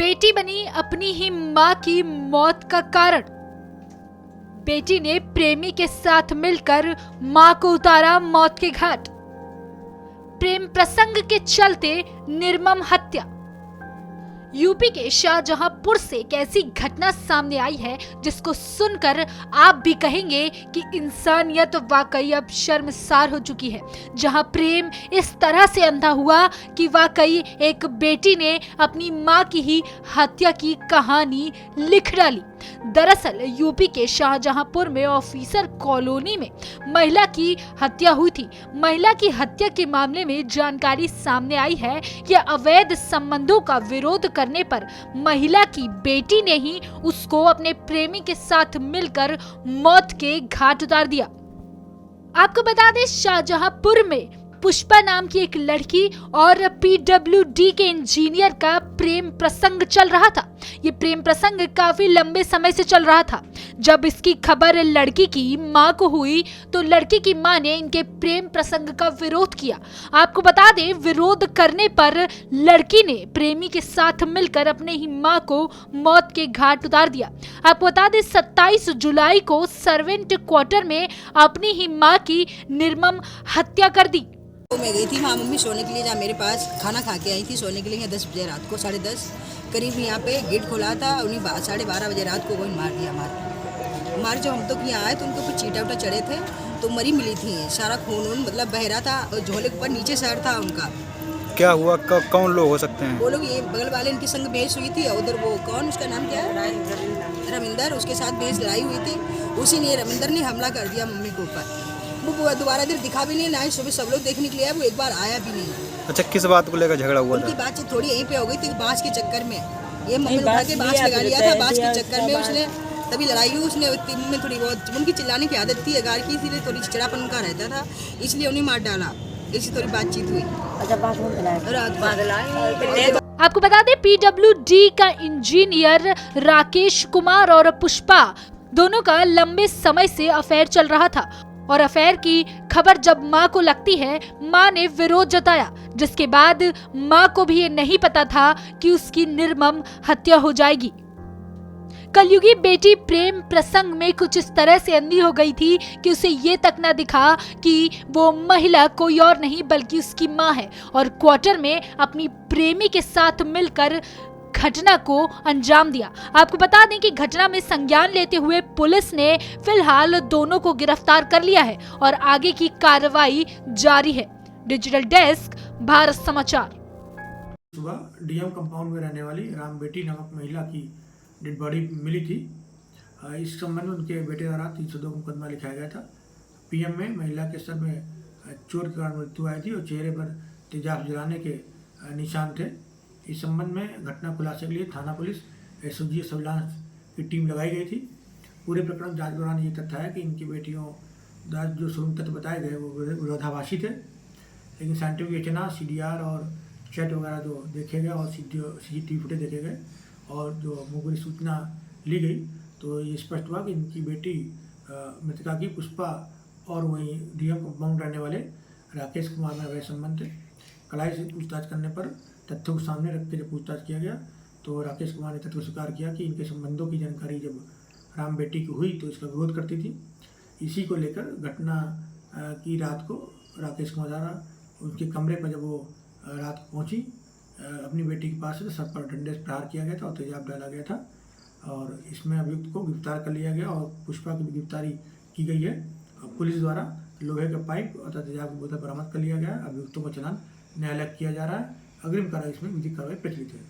बेटी बनी अपनी ही मां की मौत का कारण। बेटी ने प्रेमी के साथ मिलकर मां को उतारा मौत के घाट। प्रेम प्रसंग के चलते निर्मम हत्या। यूपी के शाहजहांपुर से एक ऐसी घटना सामने आई है जिसको सुनकर आप भी कहेंगे कि इंसानियत वाकई अब शर्मसार हो चुकी है। जहां प्रेम इस तरह से अंधा हुआ कि वाकई एक बेटी ने अपनी मां की ही हत्या की कहानी लिख डाली। दरअसल यूपी के शाहजहांपुर में ऑफिसर कॉलोनी में महिला की हत्या हुई थी। महिला की हत्या के मामले में जानकारी सामने आई है कि अवैध संबंधों का विरोध करने पर महिला की बेटी ने ही उसको अपने प्रेमी के साथ मिलकर मौत के घाट उतार दिया। आपको बता दें, शाहजहांपुर में पुष्पा नाम की एक लड़की और पीडब्ल्यूडी के इंजीनियर का प्रेम प्रसंग चल रहा था। ये प्रेम प्रसंग काफी लंबे समय से चल रहा था। जब इसकी खबर लड़की की मां को हुई तो लड़की की मां ने इनके प्रेम प्रसंग का विरोध किया। आपको बता दें, विरोध करने पर लड़की ने प्रेमी के साथ मिलकर अपने ही मां को मौत के घाट उतार दिया। आपको बता दें, 27 जुलाई को सर्वेंट क्वार्टर में अपनी ही मां की निर्मम हत्या कर दी। मैं गई थी वहाँ मम्मी सोने के लिए, जहाँ मेरे पास खाना खा के आई थी सोने के लिए। 10 बजे रात को 10:30 करीब यहाँ पे गेट खोला था। उन्हीं 12:30 बजे रात को कोई मार दिया। मार जब हम तो यहाँ आए तो उनको कुछ चीटा उटा चढ़े थे तो मरी मिली थी। सारा खून मतलब बह रहा था और झोले के ऊपर नीचे साइड था उनका। क्या हुआ? कौन लोग हो सकते हैं? वो लोग ये बगल वाले इनके संग बहस हुई थी। उधर वो कौन, उसका नाम क्या है, रविंदर, उसके साथ बहस लड़ाई हुई थी। उसी ने, रविंदर ने हमला कर दिया मम्मी के ऊपर। वो दोबारा देर दिखा भी नहीं, ना ही सुबह सब लोग देखने के लिए वो एक बार आया भी नहीं। अच्छा, किस बात को लेकर झगड़ा हुआ था? उनकी बातचीत थोड़ी यहीं पे हो गई थी, बांस के चक्कर में। ये मम्मी उठा के बांस लगा लिया था, बांस के चक्कर में उसने तभी लड़ाई हुई। उसने में थोड़ी बहुत उनकी चिल्लाने की आदत थी अगार की, इसीलिए थोड़ी चिड़ापन उनका रहता था, इसलिए उन्हें मार डाला। इसी थोड़ी बातचीत हुई। आपको बता दें, पीडब्ल्यूडी का इंजीनियर राकेश कुमार और पुष्पा दोनों का लंबे समय से अफेयर चल रहा था और अफेयर की खबर जब मां को लगती है, मां ने विरोध जताया, जिसके बाद मां को भी ये नहीं पता था कि उसकी निर्मम हत्या हो जाएगी। कलयुगी बेटी प्रेम प्रसंग में कुछ इस तरह से अंधी हो गई थी कि उसे ये तक न दिखा कि वो महिला कोई और नहीं बल्कि उसकी मां है और क्वार्टर में अपनी प्रेमी के साथ मिलकर घटना को अंजाम दिया। आपको बता दें कि घटना में संज्ञान लेते हुए पुलिस ने फिलहाल दोनों को गिरफ्तार कर लिया है और आगे की कार्रवाई जारी है। डिजिटल डेस्क, भारत समाचार। सुबह डीएम कंपाउंड में रहने वाली राम बेटी नामक महिला की डेड बॉडी मिली थी। इस संबंध में उनके बेटे द्वारा 302 मुकदमा लिखाया गया था। पीएम में महिला के सर में चोट के कारण मृत्यु आई थी और चेहरे पर तेजाब जलाने के निशान थे। इस संबंध में घटना खुलासे के लिए थाना पुलिस एसओजी सर्विलांस की टीम लगाई गई थी। पूरे प्रकरण जांच दौरान ये तथ्य है कि इनकी बेटियों द्वारा जो शुरू तथ्य बताए गए वो विरोधाभासी थे, लेकिन साइंटिफिक एविडेंस, सीडीआर और चैट वगैरह जो देखे गए और सीसीटीवी फुटेज देखे गए और जो मुखबिर सूचना ली गई तो ये स्पष्ट हुआ कि इनकी बेटी मृतका की पुष्पा और वहीं डीएम कंपाउंड रहने वाले राकेश कुमार में अवैध संबंध थे। कड़ाई से पूछताछ करने पर तथ्यों को सामने रख के जब पूछताछ किया गया तो राकेश कुमार ने तथ्य को स्वीकार किया कि इनके संबंधों की जानकारी जब राम बेटी की हुई तो इसका विरोध करती थी। इसी को लेकर घटना की रात को राकेश कुमार द्वारा उनके कमरे पर जब वो रात को पहुंची अपनी बेटी के पास से सर पर डंडे से प्रहार किया गया था और तेजाब डाला गया था और इसमें अभियुक्त को गिरफ्तार कर लिया गया और पुष्पा की भी गिरफ्तारी की गई है। पुलिस द्वारा लोहे का पाइप और तेजाब की बोतल बरामद कर लिया गया है। अभियुक्तों का चालान न्यायालय किया जा रहा है। अग्रिम कार्रवाई इसमें विधिक कार्रवाई प्रचलित है।